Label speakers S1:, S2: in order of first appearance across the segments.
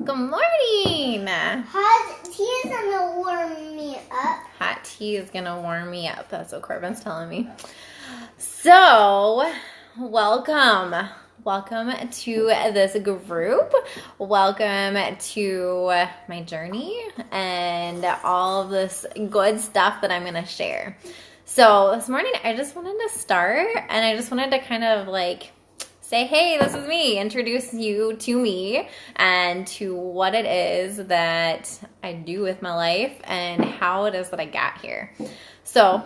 S1: Good morning.
S2: Hot tea is gonna warm me up.
S1: Hot tea is gonna warm me up. That's what Corbin's telling me. So, welcome. Welcome to this group. Welcome to my journey and all of this good stuff that I'm gonna share. So, this morning I just wanted to start and I just wanted to kind of like say, hey, this is me, introduce you to me and to what it is that I do with my life and how it is that I got here. So,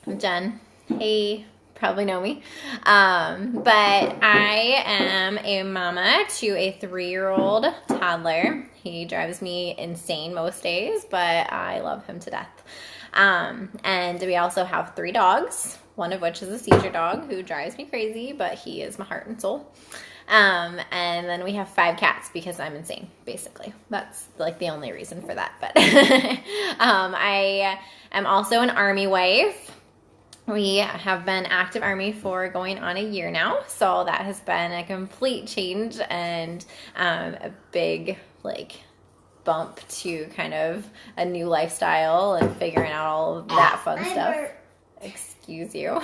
S1: I'm Jen. Hey, probably know me. But I am a mama to a 3-year-old toddler. He drives me insane most days, but I love him to death. And we also have 3 dogs. One of which is a seizure dog who drives me crazy, but he is my heart and soul. And then we have 5 cats because I'm insane, basically. That's like the only reason for that. But I am also an Army wife. We have been active Army for going on a year now. So that has been a complete change and a big bump to kind of a new lifestyle and figuring out all of that fun stuff. Excuse you.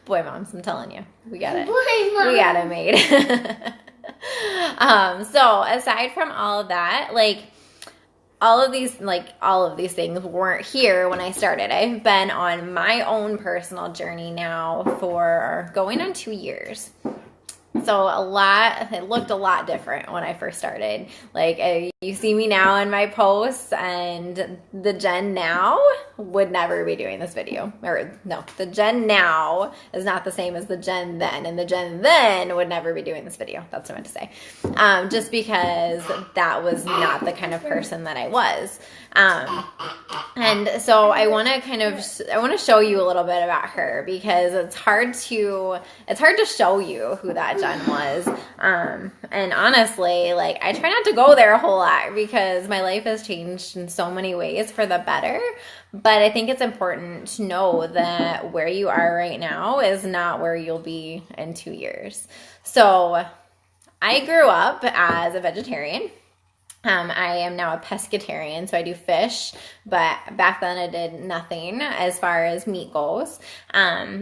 S1: Boy, moms, I'm telling you, we got it.
S2: Boy, Mom.
S1: We got it made. So aside from all of that, all of these things weren't here when I started. I've been on my own personal journey now for going on 2 years. So it looked a lot different when I first started. You see me now in my posts, and the Jen now would never be doing this video. Or no, the Jen now is not the same as the Jen then, and the Jen then would never be doing this video. That's what I meant to say. Just because that was not the kind of person that I was. And so I want to show you a little bit about her because it's hard to show you who that Jen was. And honestly, I try not to go there a whole lot because my life has changed in so many ways for the better. But I think it's important to know that where you are right now is not where you'll be in 2 years. So I grew up as a vegetarian. I am now a pescatarian, so I do fish, but back then I did nothing as far as meat goes,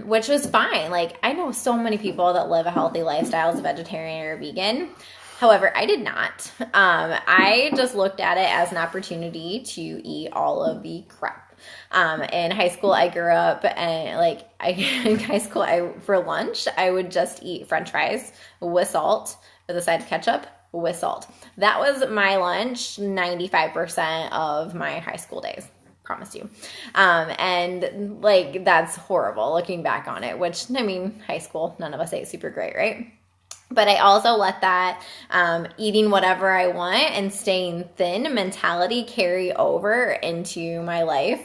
S1: which was fine. I know so many people that live a healthy lifestyle as a vegetarian or a vegan. However, I did not. I just looked at it as an opportunity to eat all of the crap. In high school, I grew up and in high school, for lunch, I would just eat French fries with salt with a side of ketchup with salt. That was my lunch 95% of my high school days. Promise you. And that's horrible looking back on it, which high school, none of us ate super great, right? But I also let that eating whatever I want and staying thin mentality carry over into my life,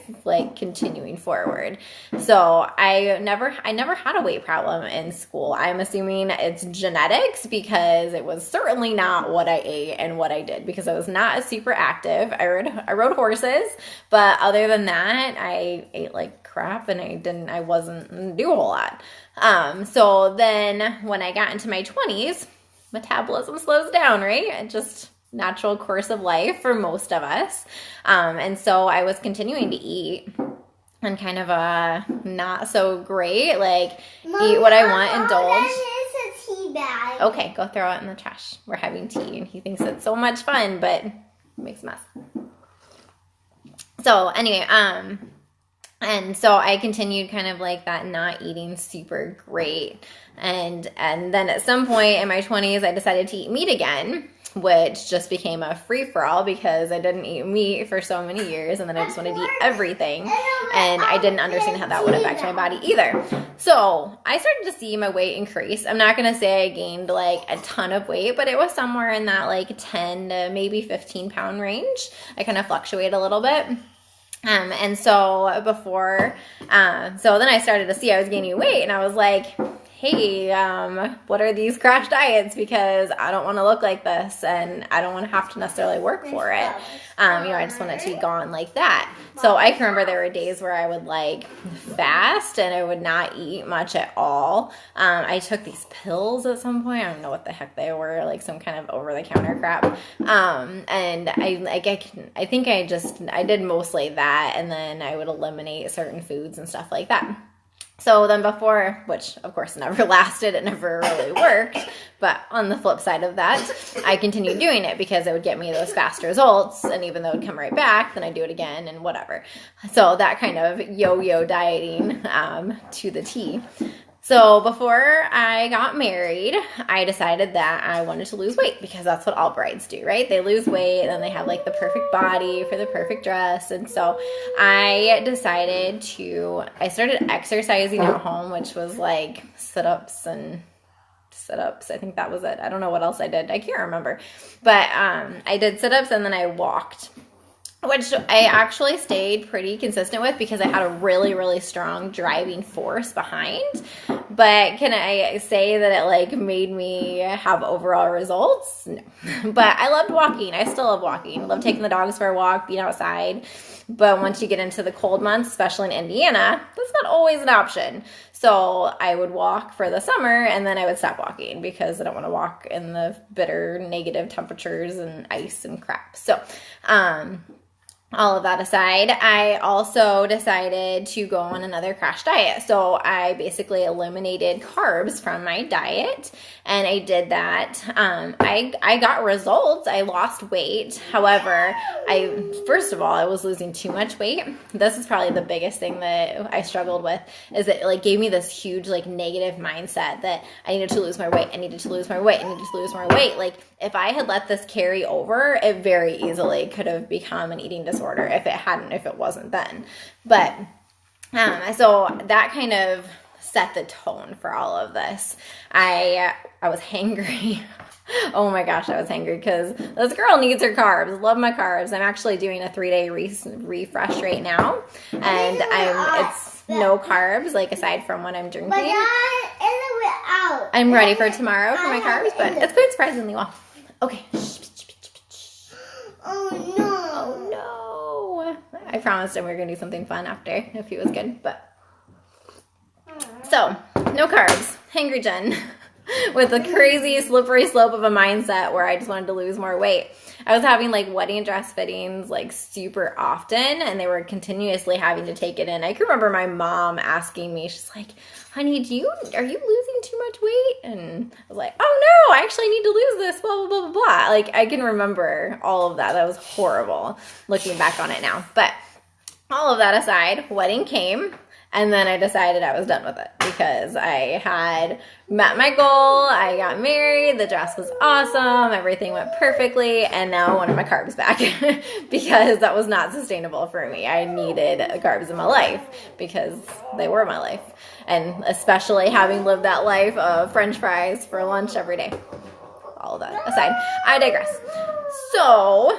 S1: continuing forward. So I never had a weight problem in school. I'm assuming it's genetics because it was certainly not what I ate and what I did because I was not super active. I rode horses, but other than that, I ate like crap and I wasn't do a whole lot. So then when I got into my 20s, metabolism slows down, right? It just natural course of life for most of us. And so I was continuing to eat and kind of not so great,
S2: Mom,
S1: eat what I want, indulge.
S2: That is a tea bag.
S1: Okay, go throw it in the trash. We're having tea and he thinks it's so much fun, but it makes a mess. So anyway, and so I continued kind of that not eating super great. And then at some point in my 20s, I decided to eat meat again, which just became a free-for-all because I didn't eat meat for so many years. And then I just wanted to eat everything. And I didn't understand how that would affect my body either. So I started to see my weight increase. I'm not going to say I gained a ton of weight, but it was somewhere in that 10 to maybe 15 pound range. I kind of fluctuate a little bit. And so so then I started to see I was gaining weight and I was like, hey, what are these crash diets? Because I don't want to look like this and I don't want to have to necessarily work for it. I just want it to be gone like that. So I can remember there were days where I would like fast and I would not eat much at all. I took these pills at some point. I don't know what the heck they were, like some kind of over-the-counter crap. And I think I did mostly that, and then I would eliminate certain foods and stuff like that. So then before, which of course never lasted, it never really worked, but on the flip side of that, I continued doing it because it would get me those fast results, and even though it would come right back, then I'd do it again and whatever. So that kind of yo-yo dieting to the T. So before I got married, I decided that I wanted to lose weight because that's what all brides do, right? They lose weight and then they have like the perfect body for the perfect dress. And so I started exercising at home, which was like sit-ups. I think that was it. I don't know what else I did. I can't remember. But I did sit-ups and then I walked, which I actually stayed pretty consistent with because I had a really, really strong driving force behind. But can I say that it like made me have overall results? No. But I loved walking. I still love walking. I love taking the dogs for a walk, being outside. But once you get into the cold months, especially in Indiana, that's not always an option. So I would walk for the summer and then I would stop walking because I don't want to walk in the bitter negative temperatures and ice and crap. So, all of that aside, I also decided to go on another crash diet. So I basically eliminated carbs from my diet, and I did that. I got results. I lost weight. However, first of all, I was losing too much weight. This is probably the biggest thing that I struggled with, is it like gave me this huge like negative mindset that I needed to lose my weight. I needed to lose my weight. I needed to lose more weight. Like if I had let this carry over, it very easily could have become an eating disorder if it wasn't then. But so that kind of set the tone for all of this. I was hangry. Oh my gosh, I was hangry because this girl needs her carbs. Love my carbs. I'm actually doing a 3-day refresh right now, and it's no carbs, like aside from what I'm drinking.
S2: But out.
S1: I'm ready for tomorrow for my carbs, but it's going surprisingly well. Okay.
S2: Oh no.
S1: Oh no. I promised him we were going to do something fun after if he was good, but. So, no carbs. Hangry Jen. With a crazy slippery slope of a mindset where I just wanted to lose more weight. I was having like wedding dress fittings like super often, and they were continuously having to take it in. I can remember my mom asking me, she's like, honey, are you losing too much weight? And I was like, oh no, I actually need to lose this, blah, blah, blah, blah, blah. Like I can remember all of that. That was horrible looking back on it now. But all of that aside, wedding came. And then I decided I was done with it because I had met my goal. I got married. The dress was awesome. Everything went perfectly. And now I wanted my carbs back because that was not sustainable for me. I needed carbs in my life because they were my life. And especially having lived that life of French fries for lunch every day. All of that aside, I digress. So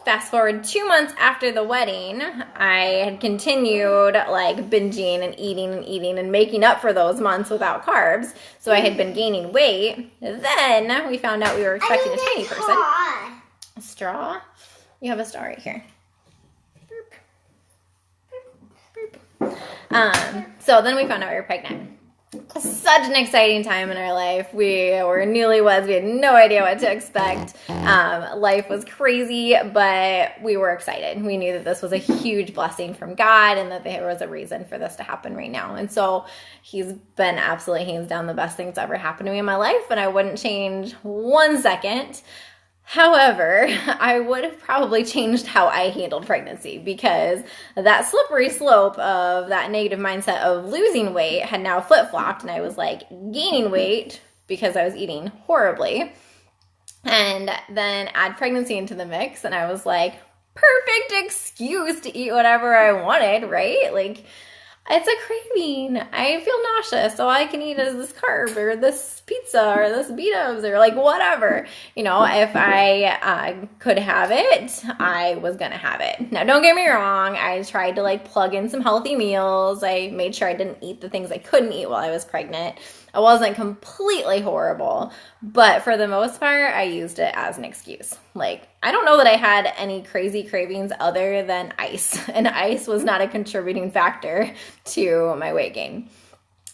S1: fast forward 2 months after the wedding, I had continued like binging and eating and making up for those months without carbs. So I had been gaining weight. Then we found out we were expecting a tiny person. A straw? You have a straw right here. So then we found out we were pregnant. Such an exciting time in our life. We were newlyweds. We had no idea what to expect. Life was crazy, but we were excited. We knew that this was a huge blessing from God and that there was a reason for this to happen right now. And so he's been absolutely hands down the best thing that's ever happened to me in my life, and I wouldn't change 1 second. However, I would have probably changed how I handled pregnancy because that slippery slope of that negative mindset of losing weight had now flip-flopped, and I was like gaining weight because I was eating horribly. And then add pregnancy into the mix, and I was like, perfect excuse to eat whatever I wanted, right? Like, it's a craving. I feel nauseous, so I can eat this carb or this pizza or this B-dubs or like whatever. You know, if I could have it, I was going to have it. Now, don't get me wrong. I tried to like plug in some healthy meals. I made sure I didn't eat the things I couldn't eat while I was pregnant. It wasn't completely horrible, but for the most part, I used it as an excuse. Like, I don't know that I had any crazy cravings other than ice, and ice was not a contributing factor to my weight gain.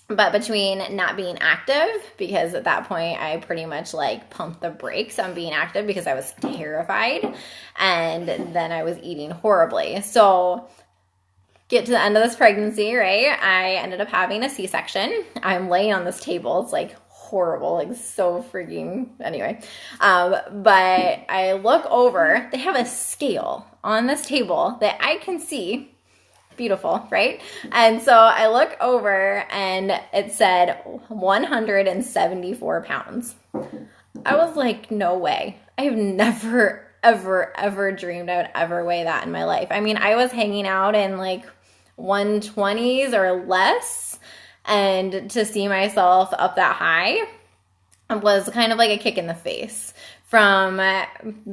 S1: But between not being active, because at that point I pretty much like pumped the brakes on being active because I was terrified, and then I was eating horribly. So get to the end of this pregnancy, right? I ended up having a C-section. I'm laying on this table. It's like horrible, like so freaking, anyway. But I look over, they have a scale on this table that I can see. Beautiful, right? And so I look over and it said 174 pounds. I was like, no way. I have never, ever dreamed I would ever weigh that in my life. I mean, I was hanging out in like 120s or less, and to see myself up that high was kind of like a kick in the face. From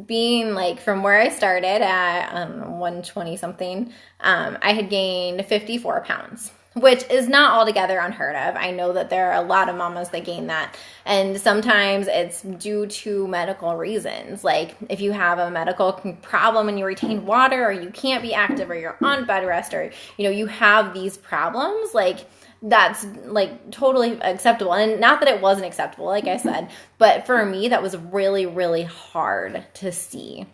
S1: being like, from where I started at 120 something, I had gained 54 pounds, which is not altogether unheard of. I know that there are a lot of mamas that gain that, and sometimes it's due to medical reasons. Like if you have a medical problem and you retain water, or you can't be active, or you're on bed rest, or you have these problems, like that's like totally acceptable. And not that it wasn't acceptable, like I said, but for me, that was really, really hard to see.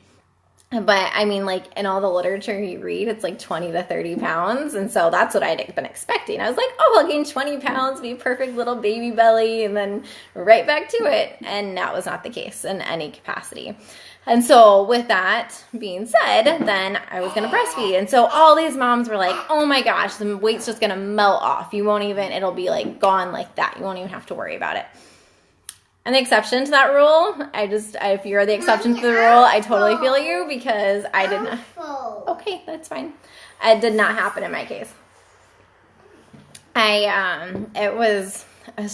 S1: But I mean, like in all the literature you read, it's like 20 to 30 pounds. And so that's what I'd been expecting. I was like, oh, I'll gain 20 pounds, be a perfect little baby belly, and then right back to it. And that was not the case in any capacity. And so with that being said, then I was going to breastfeed. And so all these moms were like, oh my gosh, the weight's just going to melt off. It'll be like gone like that. You won't even have to worry about it. And the exception to that rule, if you're the exception to the rule, I totally feel you, because I did not. Okay, that's fine. It did not happen in my case. I was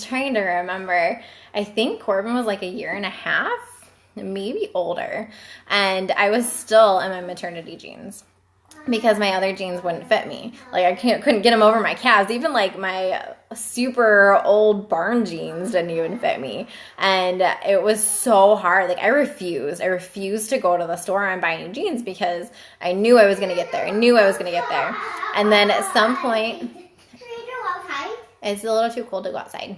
S1: trying to remember, I think Corbin was like a year and a half, maybe older, and I was still in my maternity jeans because my other jeans wouldn't fit me. Like I couldn't get them over my calves. Even like my super old barn jeans didn't even fit me, and it was so hard. Like I refused to go to the store and buy new jeans because I knew I was going to get there. And then at some point,
S2: Can we go outside?
S1: it's a little too cold to go outside.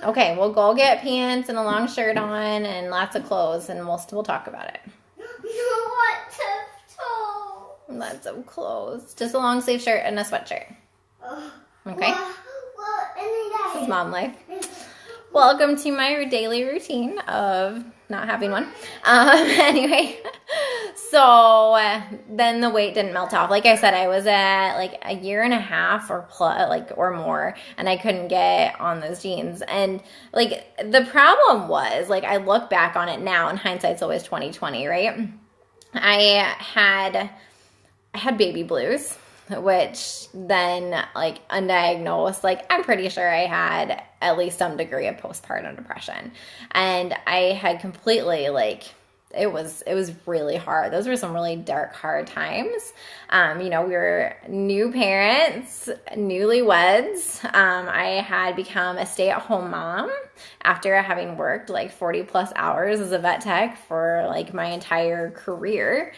S1: Okay, we'll go get pants and a long shirt on and lots of clothes, and we'll talk about it. Lots of clothes. Just a long sleeve shirt and a sweatshirt. Okay? This is mom life. Welcome to my daily routine of not having one. Anyway, so then the weight didn't melt off. Like I said, I was at like a year and a half or more, and I couldn't get on those jeans. And like the problem was, like I look back on it now, and hindsight's always 20/20, right? I had baby blues, which then like undiagnosed, like I'm pretty sure I had at least some degree of postpartum depression. And I had completely it was really hard. Those were some really dark, hard times. We were new parents, newlyweds. I had become a stay-at-home mom after having worked like 40 plus hours as a vet tech for like my entire career.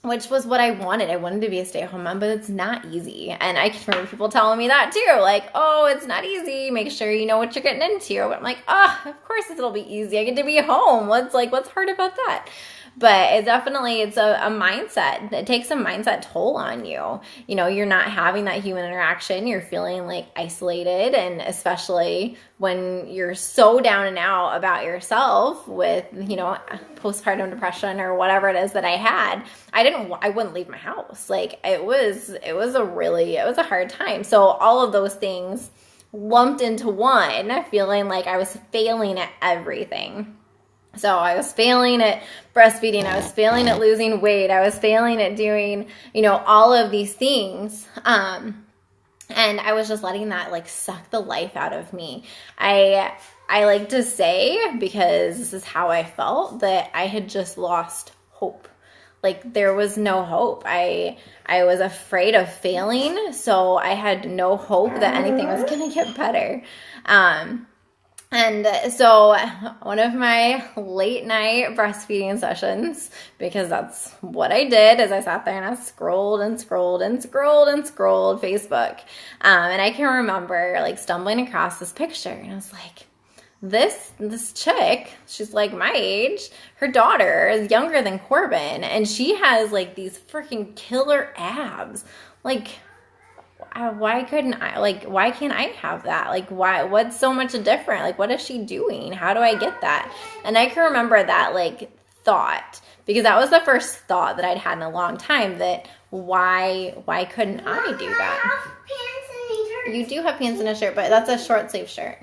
S1: Which was what I wanted. I wanted to be a stay-at-home mom, but it's not easy. And I can remember people telling me that too. Like, oh, it's not easy. Make sure you know what you're getting into. But I'm like, oh, of course it'll be easy. I get to be home. What's hard about that? But it's a mindset. It takes a mindset toll on you. You're not having that human interaction. You're feeling like isolated, and especially when you're so down and out about yourself with, postpartum depression or whatever it is that I had. I wouldn't leave my house. Like it was a hard time. So all of those things lumped into one, feeling like I was failing at everything. So I was failing at breastfeeding. I was failing at losing weight. I was failing at doing, all of these things. And I was just letting that suck the life out of me. I like to say, because this is how I felt, that I had just lost hope. like there was no hope. I was afraid of failing, so I had no hope that anything was going to get better. And so one of my late night breastfeeding sessions, because that's what I did, is I sat there and I scrolled Facebook. And I can remember like stumbling across this picture, and I was like, this chick, she's like my age, her daughter is younger than Corbin, and she has like these freaking killer abs. Like, why can't I have that? Like, what's so much different? Like, what is she doing? How do I get that? And I can remember that like thought, because that was the first thought that I'd had in a long time, that why couldn't I do that? You do have pants and a shirt, but that's a short sleeve shirt.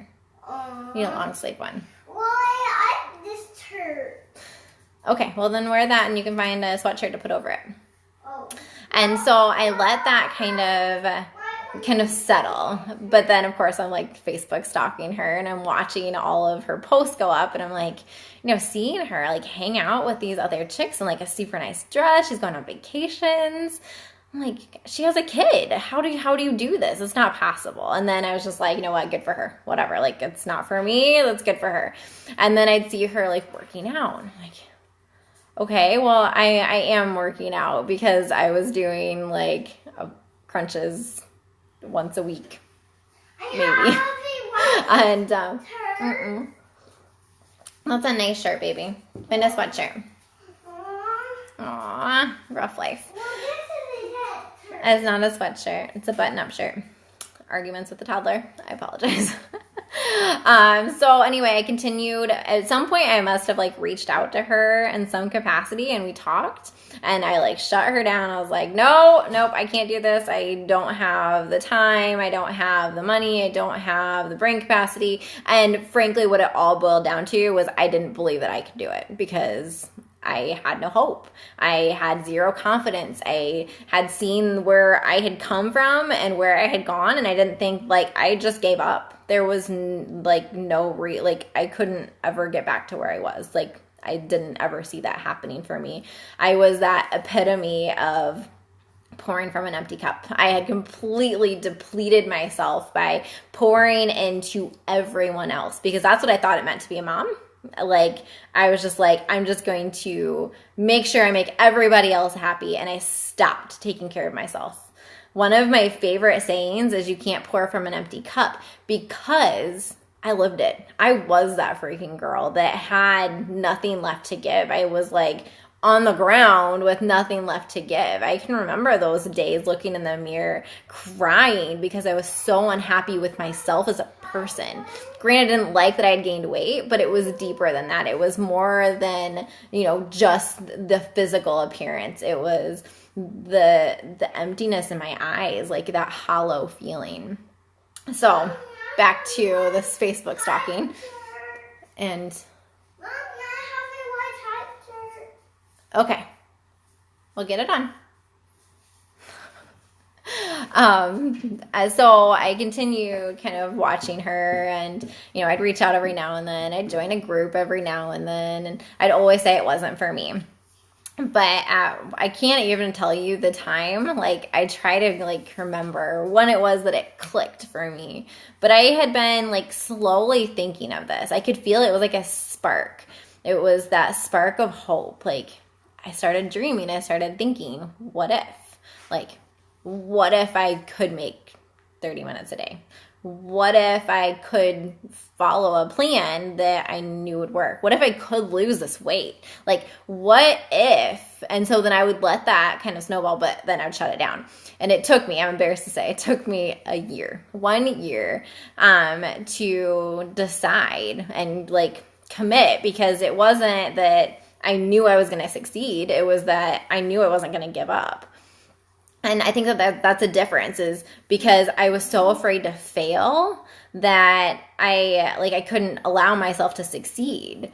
S1: You need a long sleeve one.
S2: Well, I this shirt.
S1: Okay, well then wear that and you can find a sweatshirt to put over it.
S2: Oh.
S1: And so I let that kind of settle. But then of course I'm like Facebook stalking her, and I'm watching all of her posts go up, and I'm like, seeing her like hang out with these other chicks in like a super nice dress. She's going on vacations. I'm like, she has a kid. How do you do this? It's not possible. And then I was just like, you know what? Good for her. Whatever. Like, it's not for me. That's good for her. And then I'd see her like working out. I'm like, okay, well, I am working out, because I was doing like crunches once a week, maybe. And that's a nice shirt, baby. And a sweatshirt. Aw, rough life. It's not a sweatshirt. It's a button-up shirt. Arguments with the toddler. I apologize. So anyway, I continued. At some point, I must have like reached out to her in some capacity, and we talked, and I like shut her down. I was like, nope, I can't do this. I don't have the time. I don't have the money. I don't have the brain capacity. And frankly, what it all boiled down to was I didn't believe that I could do it, because I had no hope. I had zero confidence. I had seen where I had come from and where I had gone, and I didn't think, like, I just gave up. There was I couldn't ever get back to where I was. Like, I didn't ever see that happening for me. I was that epitome of pouring from an empty cup. I had completely depleted myself by pouring into everyone else, because that's what I thought it meant to be a mom. Like, I was just like, I'm just going to make sure I make everybody else happy, and I stopped taking care of myself. One of my favorite sayings is, you can't pour from an empty cup, because I lived it. I was that freaking girl that had nothing left to give. I was like on the ground with nothing left to give. I can remember those days looking in the mirror crying, because I was so unhappy with myself as a person. Granted, I didn't like that I had gained weight, but it was deeper than that. It was more than, just the physical appearance. It was the emptiness in my eyes, like that hollow feeling. So back to this Facebook stalking. And okay, we'll get it on. So I continued kind of watching her, and, I'd reach out every now and then. I'd join a group every now and then, and I'd always say it wasn't for me. But I can't even tell you the time. Like, I try to remember when it was that it clicked for me. But I had been slowly thinking of this. I could feel it was like a spark. It was that spark of hope. I started dreaming. I started thinking, what if? What if I could make 30 minutes a day? What if I could follow a plan that I knew would work? What if I could lose this weight? What if? And so then I would let that kind of snowball, but then I would shut it down. And it took me, I'm embarrassed to say, it took me 1 year, to decide and commit, because it wasn't that I knew I was going to succeed. It was that I knew I wasn't going to give up. And I think that's a difference, is because I was so afraid to fail that I couldn't allow myself to succeed.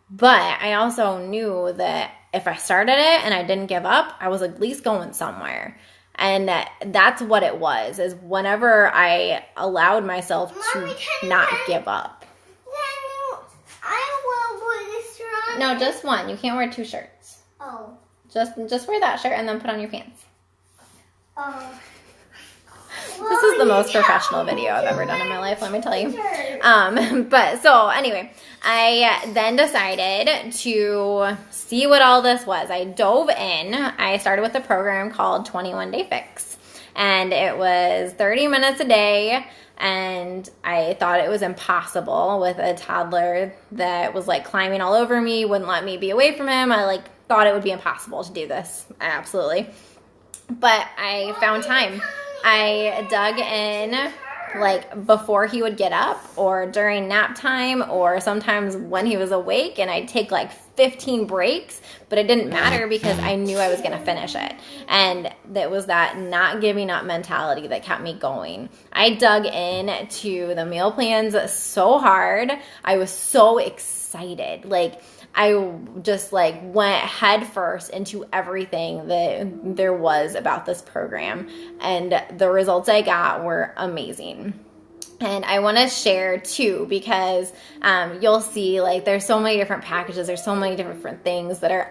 S1: But I also knew that if I started it and I didn't give up, I was at least going somewhere. And that's what it was, is whenever I allowed myself to not give up.
S2: I will put this on.
S1: No, just one. You can't wear 2 shirts.
S2: Oh.
S1: Just wear that shirt and then put on your pants.
S2: Oh.
S1: This is the most professional video I've ever done in my life, let me tell you. But so anyway, I then decided to see what all this was. I dove in. I started with a program called 21 Day Fix, and it was 30 minutes a day. And I thought it was impossible with a toddler that was like climbing all over me, wouldn't let me be away from him. I like thought it would be impossible to do this. Absolutely. But I found time. I dug in like before he would get up or during nap time or sometimes when he was awake, and I'd take like 15 breaks, but it didn't matter because I knew I was going to finish it. And that was that not giving up mentality that kept me going. I dug in to the meal plans so hard. I was so excited. Like I just like went head first into everything that there was about this program, and the results I got were amazing. And I want to share too, because you'll see like there's so many different packages, there's so many different things that are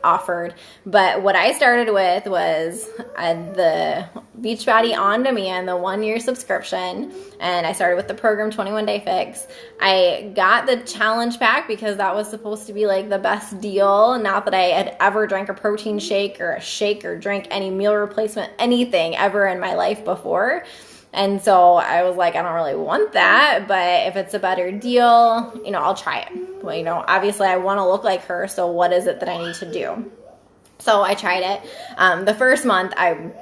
S1: offered. But what I started with was the Beachbody On Demand, the 1-year subscription. And I started with the program 21 Day Fix. I got the challenge pack because that was supposed to be like the best deal. Not that I had ever drank a protein shake or drank any meal replacement, anything ever in my life before. And so I was like, I don't really want that, but if it's a better deal, I'll try it. Well, obviously I want to look like her, so what is it that I need to do? So I tried it. The first month, I'm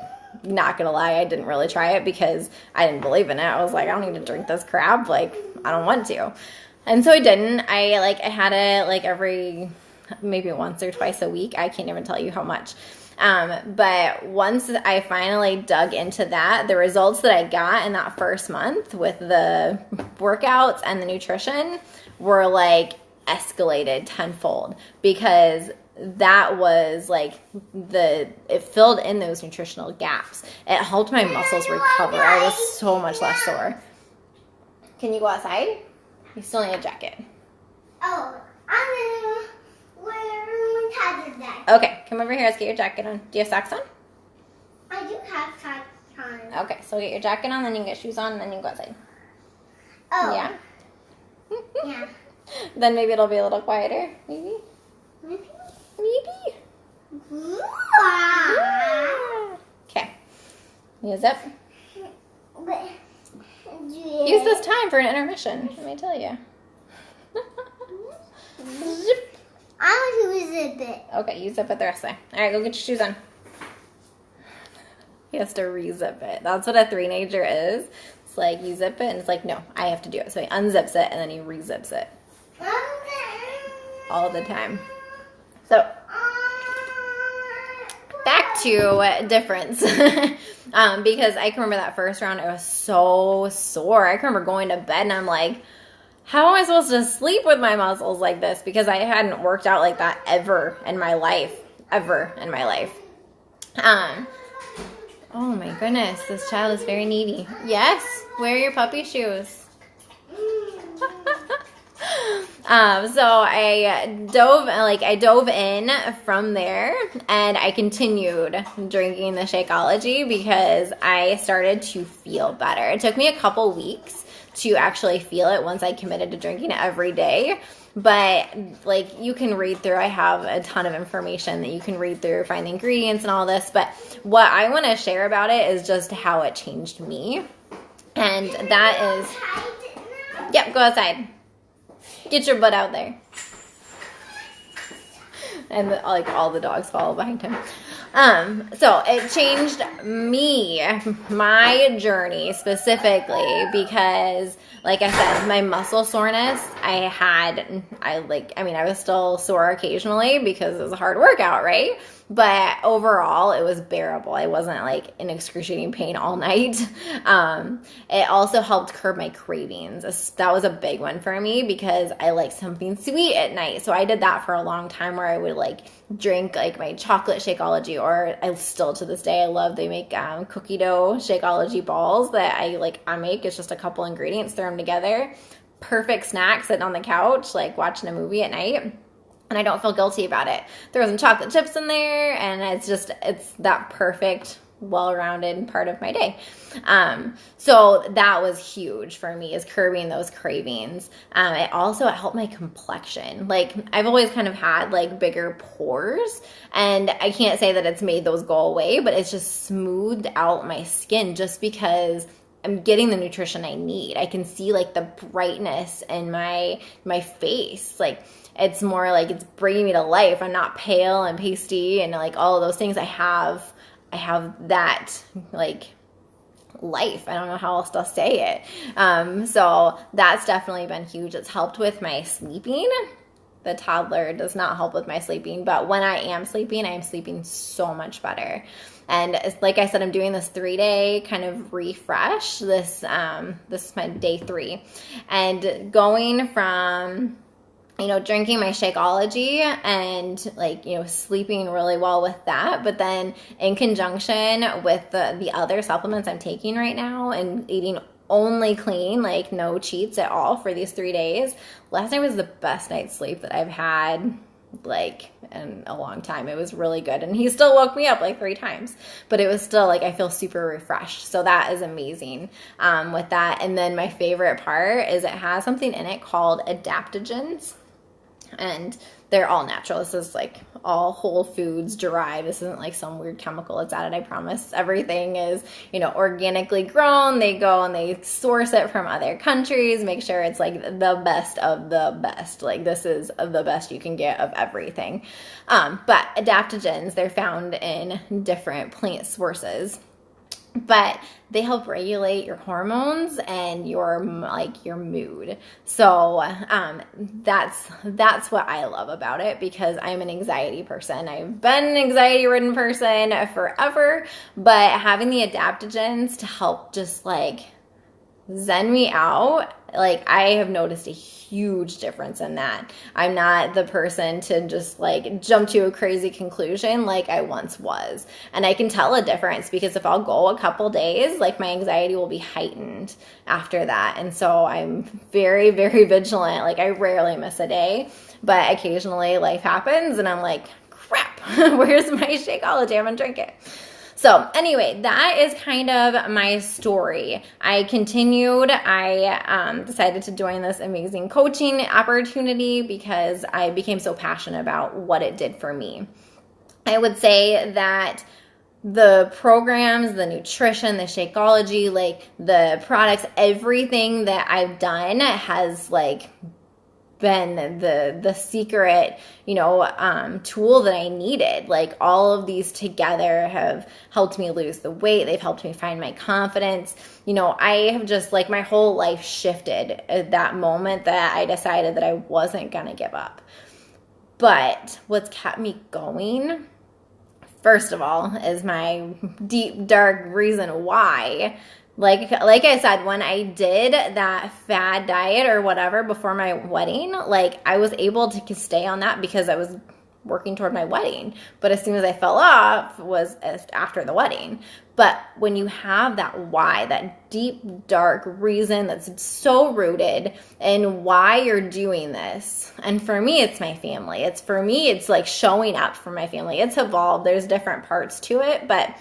S1: not going to lie, I didn't really try it because I didn't believe in it. I was like, I don't need to drink this crap. Like, I don't want to. And so I didn't. I had it like every, maybe once or twice a week. I can't even tell you how much. But once I finally dug into that, the results that I got in that first month with the workouts and the nutrition were like escalated tenfold, because that was like it filled in those nutritional gaps. It helped my muscles recover. I was so much less sore. Can you go outside? You still need a jacket.
S2: Oh, I'm gonna wear my tatted jacket.
S1: Okay, come over here. Let's get your jacket on. Do you have socks on?
S2: I do have socks on.
S1: Okay, so get your jacket on, then you can get shoes on, and then you can go outside.
S2: Oh.
S1: Yeah?
S2: Yeah.
S1: Then maybe it'll be a little quieter. Maybe?
S2: Maybe.
S1: Maybe.
S2: Wow.
S1: Okay. Use it.
S2: But,
S1: Use this time for an intermission, let me tell you. Zip.
S2: I want to zip it.
S1: Okay, you zip it the rest of the way. All right, go get your shoes on. He has to re-zip it. That's what a 3-nager is. It's like you zip it, and it's like, no, I have to do it. So he unzips it, and then he re-zips it all the time. So back to difference. Because I can remember that first round, I was so sore. I can remember going to bed, and I'm like, how am I supposed to sleep with my muscles like this? Because I hadn't worked out like that ever in my life. Oh my goodness, this child is very needy. Yes, wear your puppy shoes. So I dove in from there, and I continued drinking the Shakeology because I started to feel better. It took me a couple weeks to actually feel it once I committed to drinking it every day. But like you can read through, I have a ton of information that you can read through, find the ingredients and all this. But what I want to share about it is just how it changed me. And that is, yep, go outside. Get your butt out there. And like all the dogs follow behind him. So it changed me, my journey specifically, because like I said, my muscle soreness, I was still sore occasionally because it was a hard workout, right? But overall, it was bearable. I wasn't like in excruciating pain all night. It also helped curb my cravings. That was a big one for me because I like something sweet at night. So I did that for a long time where I would like drink like my chocolate Shakeology, or I still to this day, they make cookie dough Shakeology balls that I make. It's just a couple ingredients, throw them together. Perfect snack sitting on the couch, like watching a movie at night. and I don't feel guilty about it. Throw some chocolate chips in there, and it's that perfect, well-rounded part of my day. So that was huge for me, is curbing those cravings. It helped my complexion. Like, I've always kind of had like bigger pores, and I can't say that it's made those go away, but it's just smoothed out my skin just because I'm getting the nutrition I need. I can see like the brightness in my face. Like, it's more like it's bringing me to life. I'm not pale and pasty and like all of those things. I have that like life. I don't know how else to say it. So that's definitely been huge. It's helped with my sleeping. The toddler does not help with my sleeping, but when I am sleeping so much better. And like I said, I'm doing this 3-day kind of refresh. This is my day 3, and going from drinking my Shakeology and like, sleeping really well with that. But then in conjunction with the other supplements I'm taking right now and eating only clean, like no cheats at all for these 3 days. Last night was the best night's sleep that I've had like in a long time. It was really good. And he still woke me up like 3 times, but it was still like, I feel super refreshed. So that is amazing with that. And then my favorite part is it has something in it called adaptogens. And they're all natural. This is like all whole foods derived. This isn't like some weird chemical that's added, I promise. Everything is, organically grown. They go and they source it from other countries, make sure it's like the best of the best. Like, this is the best you can get of everything. But adaptogens, they're found in different plant sources. But they help regulate your hormones and your mood. So that's what I love about it, because I'm an anxiety person. I've been an anxiety-ridden person forever, but having the adaptogens to help just like zen me out, like, I have noticed a huge difference in that. I'm not the person to just like jump to a crazy conclusion like I once was. And I can tell a difference, because if I'll go a couple days, like, my anxiety will be heightened after that. And so I'm very, very vigilant. Like, I rarely miss a day, but occasionally life happens and I'm like, crap, where's my Shakeology? I'm gonna drink it. So anyway, that is kind of my story. I continued. I decided to join this amazing coaching opportunity because I became so passionate about what it did for me. I would say that the programs, the nutrition, the Shakeology, like the products, everything that I've done has like been the secret, tool that I needed. Like, all of these together have helped me lose the weight. They've helped me find my confidence. I have just like, my whole life shifted at that moment that I decided that I wasn't going to give up. But what's kept me going, first of all, is my deep, dark reason why. Like I said, when I did that fad diet or whatever before my wedding, like, I was able to stay on that because I was working toward my wedding. But as soon as I fell off was after the wedding. But when you have that why, that deep, dark reason that's so rooted in why you're doing this, and for me, it's my family. It's like showing up for my family. It's evolved. There's different parts to it, but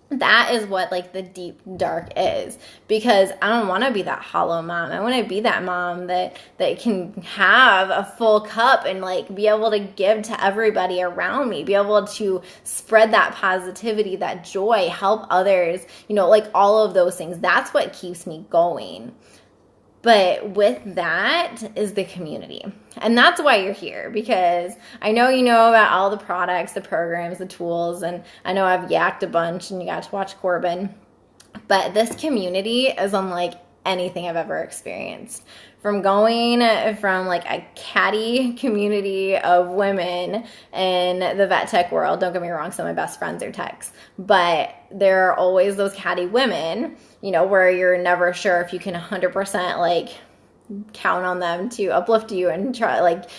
S1: that is what like the deep dark is, because I don't want to be that hollow mom. I want to be that mom that can have a full cup and like be able to give to everybody around me, be able to spread that positivity, that joy, help others, like all of those things. That's what keeps me going. But with that is the community. And that's why you're here, because I know you know about all the products, the programs, the tools, and I know I've yacked a bunch and you got to watch Corbin. But this community is unlike anything I've ever experienced. From going from like a catty community of women in the vet tech world, don't get me wrong, some of my best friends are techs, but there are always those catty women, where you're never sure if you can 100% like count on them to uplift you and try, like,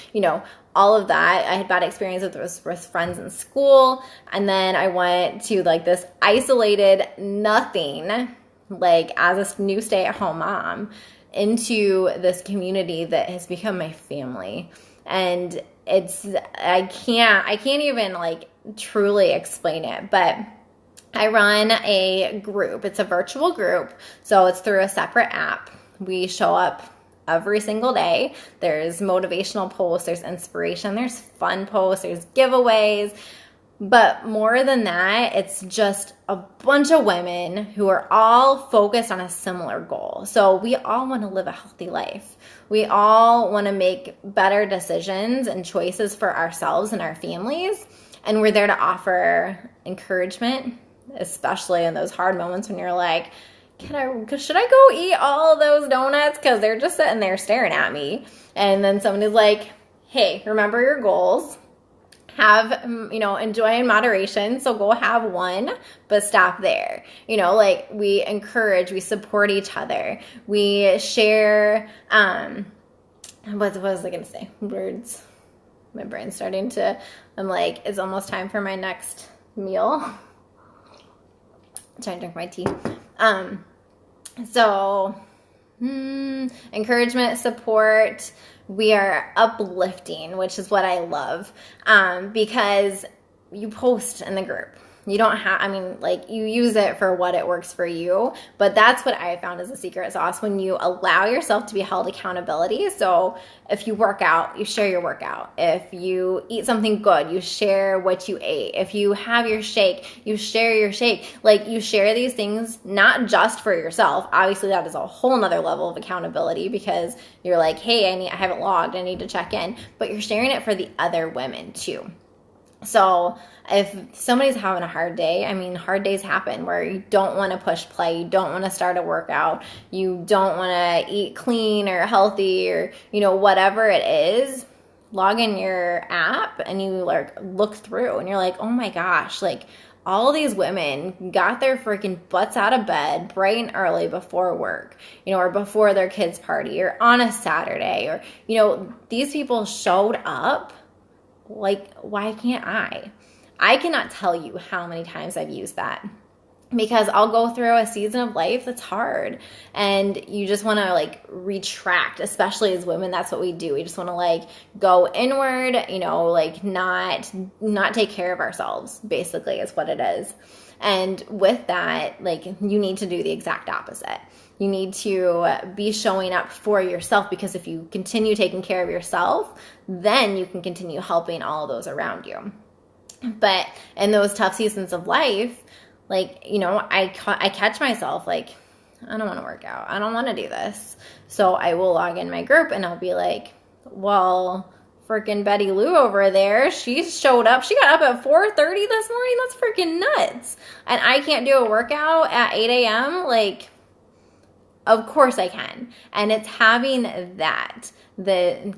S1: all of that. I had bad experiences with friends in school, and then I went to like this isolated nothing, like as a new stay-at-home mom, into this community that has become my family. And I can't even like truly explain it, but I run a group. It's a virtual group, so it's through a separate app. We show up every single day. There's motivational posts, there's inspiration, there's fun posts, there's giveaways. But more than that, it's just a bunch of women who are all focused on a similar goal. So we all want to live a healthy life. We all want to make better decisions and choices for ourselves and our families. And we're there to offer encouragement, especially in those hard moments when you're like, should I go eat all of those donuts? Because they're just sitting there staring at me. And then somebody's like, hey, remember your goals. Enjoy in moderation. So go have one, but stop there. Like we encourage, we support each other. We share, what was I going to say? Words. My brain's starting to, I'm like, it's almost time for my next meal. I'm trying to drink my tea. Encouragement, support. We are uplifting, which is what I love, because you post in the group. You don't have, you use it for what it works for you, but that's what I found as a secret sauce when you allow yourself to be held accountability. So if you work out, you share your workout. If you eat something good, you share what you ate. If you have your shake, you share your shake. Like you share these things, not just for yourself. Obviously that is a whole nother level of accountability because you're like, hey, I haven't logged, I need to check in, but you're sharing it for the other women too. So if somebody's having a hard day, hard days happen where you don't want to push play, you don't want to start a workout, you don't want to eat clean or healthy or, whatever it is, log in your app and you look through and you're like, oh my gosh, all these women got their freaking butts out of bed bright and early before work, or before their kids' party or on a Saturday or, these people showed up. Why can't I? I cannot tell you how many times I've used that because I'll go through a season of life that's hard and you just want to retract, especially as women. That's what we do. We just want to go inward, not take care of ourselves, basically is what it is. And with that, you need to do the exact opposite. You need to be showing up for yourself because if you continue taking care of yourself, then you can continue helping all of those around you. But in those tough seasons of life, I catch myself I don't want to work out. I don't want to do this. So I will log in my group and I'll be like, well, freaking Betty Lou over there, she showed up. She got up at 4:30 this morning. That's freaking nuts. And I can't do a workout at 8 a.m. Of course I can. And it's having that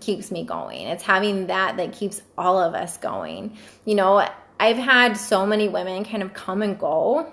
S1: keeps me going. It's having that keeps all of us going. I've had so many women kind of come and go,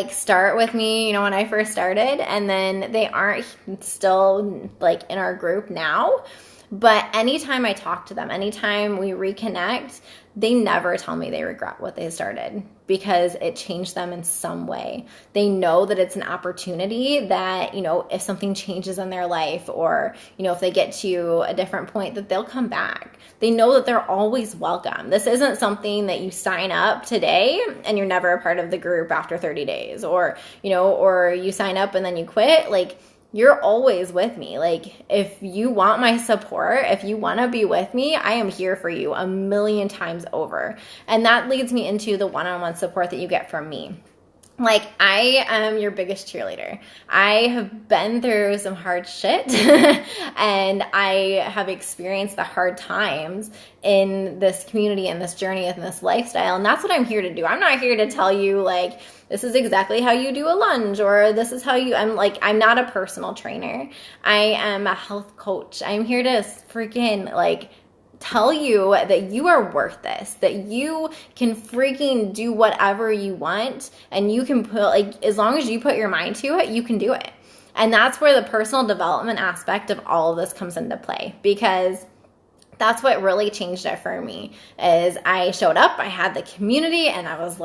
S1: start with me, when I first started, and then they aren't still in our group now. But anytime I talk to them, anytime we reconnect, they never tell me they regret what they started because it changed them in some way. They know that it's an opportunity that, if something changes in their life or, if they get to a different point that they'll come back. They know that they're always welcome. This isn't something that you sign up today and you're never a part of the group after 30 days or, or you sign up and then you quit. You're always with me. If you want my support, if you want to be with me, I am here for you 1,000,000 times over. And that leads me into the one-on-one support that you get from me. I am your biggest cheerleader. I have been through some hard shit and I have experienced the hard times in this community and this journey and this lifestyle. And that's what I'm here to do. I'm not here to tell you this is exactly how you do a lunge or this is how you, I'm not a personal trainer. I am a health coach. I'm here to freaking tell you that you are worth this, that you can freaking do whatever you want and you can put, as long as you put your mind to it, you can do it. And that's where the personal development aspect of all of this comes into play because that's what really changed it for me is I showed up, I had the community and I was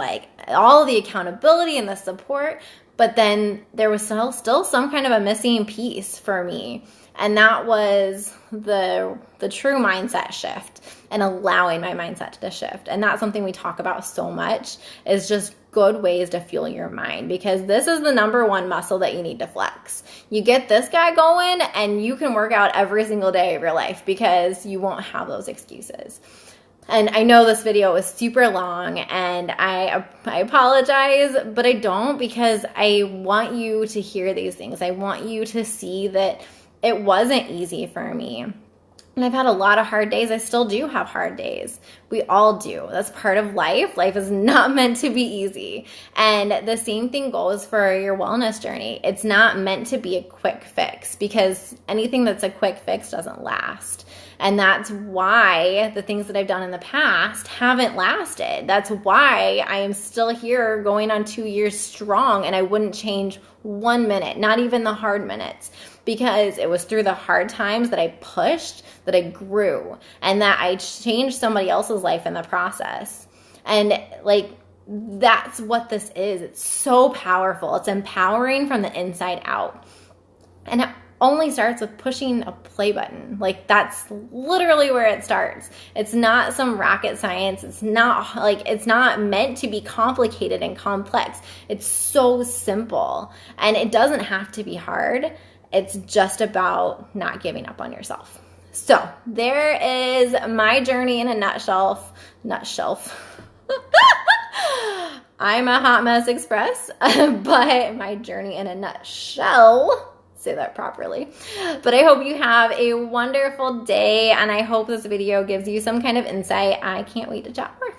S1: all of the accountability and the support, but then there was still some kind of a missing piece for me. And that was the true mindset shift, and allowing my mindset to shift. And that's something we talk about so much, is just good ways to fuel your mind, because this is the number one muscle that you need to flex. You get this guy going and you can work out every single day of your life, because you won't have those excuses. And I know this video is super long, and I apologize, but I don't, because I want you to hear these things. I want you to see that it wasn't easy for me. And I've had a lot of hard days. I still do have hard days. We all do. That's part of life. Life is not meant to be easy. And the same thing goes for your wellness journey. It's not meant to be a quick fix, because anything that's a quick fix doesn't last. And that's why the things that I've done in the past haven't lasted. That's why I am still here going on 2 years strong, and I wouldn't change 1 minute, not even the hard minutes, because it was through the hard times that I pushed, that I grew, and that I changed somebody else's life in the process. And like, that's what this is. It's so powerful. It's empowering from the inside out. And it only starts with pushing a play button. Like, that's literally where it starts. It's not some rocket science. It's not meant to be complicated and complex. It's so simple, and it doesn't have to be hard. It's just about not giving up on yourself. So there is my journey in a nutshell. I'm a hot mess express, but my journey in a nutshell. Say that properly. But I hope you have a wonderful day, and I hope this video gives you some kind of insight. I can't wait to chat more.